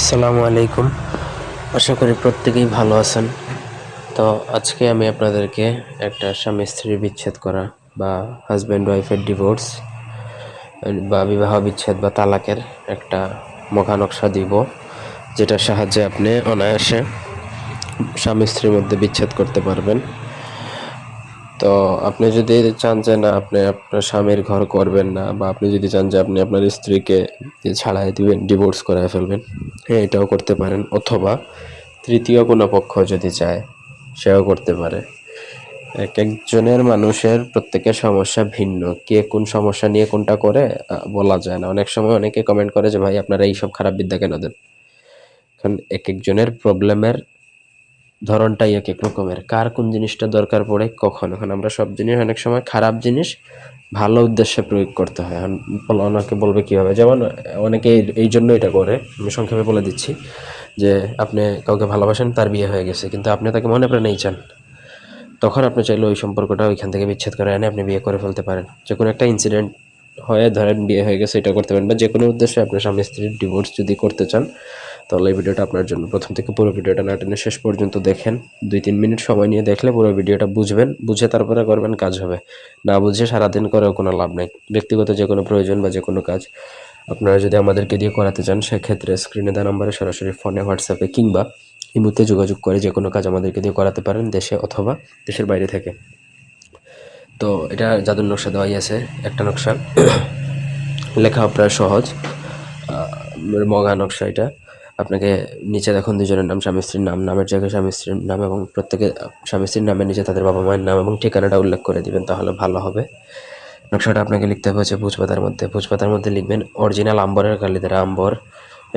আসসালামু আলাইকুম। আশা করি প্রত্যেকেই ভালো আছেন। তো আজকে আমি আপনাদেরকে একটা স্বামী স্ত্রীর বিচ্ছেদ করা বা হাজব্যান্ড ওয়াইফের ডিভোর্স বা বিবাহ বিচ্ছেদ বা তালাকের একটা মহানকশা দিব, যেটার সাহায্যে আপনি অনায়াসে স্বামী স্ত্রীর মধ্যে বিচ্ছেদ করতে পারবেন। তো আপনি যদি চান যে না আপনি আপনার স্বামীর ঘর করবেন না, বা আপনি যদি চান যে আপনি আপনার স্ত্রীকে ছাড়াই দিবেন, ডিভোর্স করে ফেলবেন, হ্যাঁ এটাও করতে পারেন। অথবা তৃতীয় কোনো পক্ষ যদি চায় সেও করতে পারে। এক একজনের মানুষের প্রত্যেকের সমস্যা ভিন্ন, কে কোন সমস্যা নিয়ে কোনটা করে বলা যায় না। অনেক সময় অনেকে কমেন্ট করে যে ভাই আপনারা এইসব খারাপ বিদ্যা কেন দেন। কারণ এক একজনের প্রবলেমের ধরনটাই এক এক রকমের, কার কোন জিনিসটা দরকার পড়ে কখন। এখন আমরা সব জিনিস, অনেক সময় খারাপ জিনিস ভালো উদ্দেশ্যে প্রয়োগ করতে হয়। এখন অনেকে বলবে কীভাবে, যেমন অনেকে এই জন্য এটা করে, আমি সংক্ষেপে বলে দিচ্ছি যে আপনি কাউকে ভালোবাসেন, তার বিয়ে হয়ে গেছে, কিন্তু আপনি তাকে মনে প্রাণেই চান। তখন আপনি চাইলে ওই সম্পর্কটা ওইখান থেকে বিচ্ছেদ করে এনে আপনি বিয়ে করে ফেলতে পারেন। যে কোনো একটা ইনসিডেন্ট হয়ে ধরেন বিয়ে হয়ে গেছে, এটা করতে পারেন। বা যে কোনো উদ্দেশ্যে আপনার স্বামী স্ত্রীর ডিভোর্স যদি করতে চান, তাহলে এই ভিডিওটা আপনার জন্য। প্রথম থেকে পুরো ভিডিওটা না টেনে শেষ পর্যন্ত দেখেন। 2-3 মিনিট সময় নিয়ে দেখলে পুরো ভিডিওটা বুঝবেন, বুঝে তারপরে করবেন, কাজ হবে। না বুঝে সারাদিন করেও কোনো লাভ নেই। ব্যক্তিগত যে কোনো প্রয়োজন বা যে কোনো কাজ আপনারা যদি আমাদেরকে দিয়ে করাতে চান, সেক্ষেত্রে স্ক্রিনে দেওয়া নম্বরে সরাসরি ফোনে, হোয়াটসঅ্যাপে কিংবা ইমোতে যোগাযোগ করে যে কোনো কাজ আমাদেরকে দিয়ে করাতে পারেন, দেশে অথবা দেশের বাইরে থেকে। তো এটা জাদুর নকশা দেওয়াই আছে, একটা নকশা লেখা প্রায় সহজ, মগা নকশা। এটা আপনাকে নিচে দেখুন দুজনের নাম, স্বামী স্ত্রীর নাম, নামের জায়গায় স্বামী স্ত্রীর নাম, এবং প্রত্যেকে স্বামী স্ত্রীর নামের নিচে তাদের বাবা মায়ের নাম এবং ঠিকানাটা উল্লেখ করে দিবেন, তাহলে ভালো হবে। নকশাটা আপনাকে লিখতে হবে হচ্ছে ভোজপাতার মধ্যে। ভোজপাতার মধ্যে লিখবেন অরিজিনাল আম্বরের কালি দ্বারা, আম্বর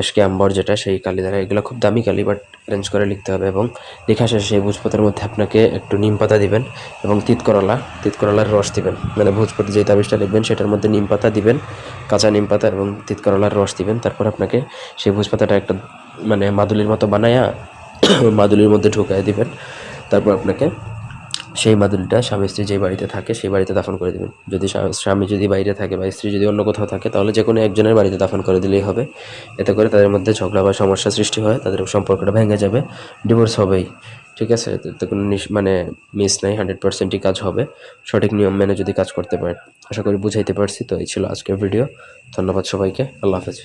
এসকে আম্বর যেটা, সেই কালি দ্বারা। এগুলো খুব দামি কালি, বাট অ্যারেঞ্জ করে লিখতে হবে। এবং লেখা শেষে সেই ভোজপাতার মধ্যে আপনাকে একটু নিম পাতা দিবেন এবং তিতকরলার রস দিবেন। মানে ভোজপাতা যে তাবিজটা লিখবেন সেটার মধ্যে নিম পাতা দিবেন, কাঁচা নিম পাতা এবং তিতকরলার রস দিবেন। তারপর আপনাকে সেই ভোজপাতাটা একটা মানে মাদুলির মতো বানায়া মাদুলির মধ্যে ঢুকায় দিবেন। তারপর আপনাকে সেই মাদুলিটা স্বামী স্ত্রী যেই বাড়িতে থাকে সেই বাড়িতে দাফন করে দেবেন। যদি স্বামী যদি বাইরে থাকে বা স্ত্রী যদি অন্য কোথাও থাকে, তাহলে যে কোনো একজনের বাড়িতে দাফন করে দিলেই হবে। এতে করে তাদের মধ্যে ঝগড়া বা সমস্যা সৃষ্টি হয়, তাদের সম্পর্কটা ভেঙে যাবে, ডিভোর্স হবেই। ঠিক আছে, এতে কোনো মানে মিস নাই, 100%ই কাজ হবে সঠিক নিয়ম মেনে যদি কাজ করতে পারেন। আশা করি বুঝাইতে পারছি। তো এই ছিল আজকের ভিডিও। ধন্যবাদ সবাইকে। আল্লাহ হাফেজ।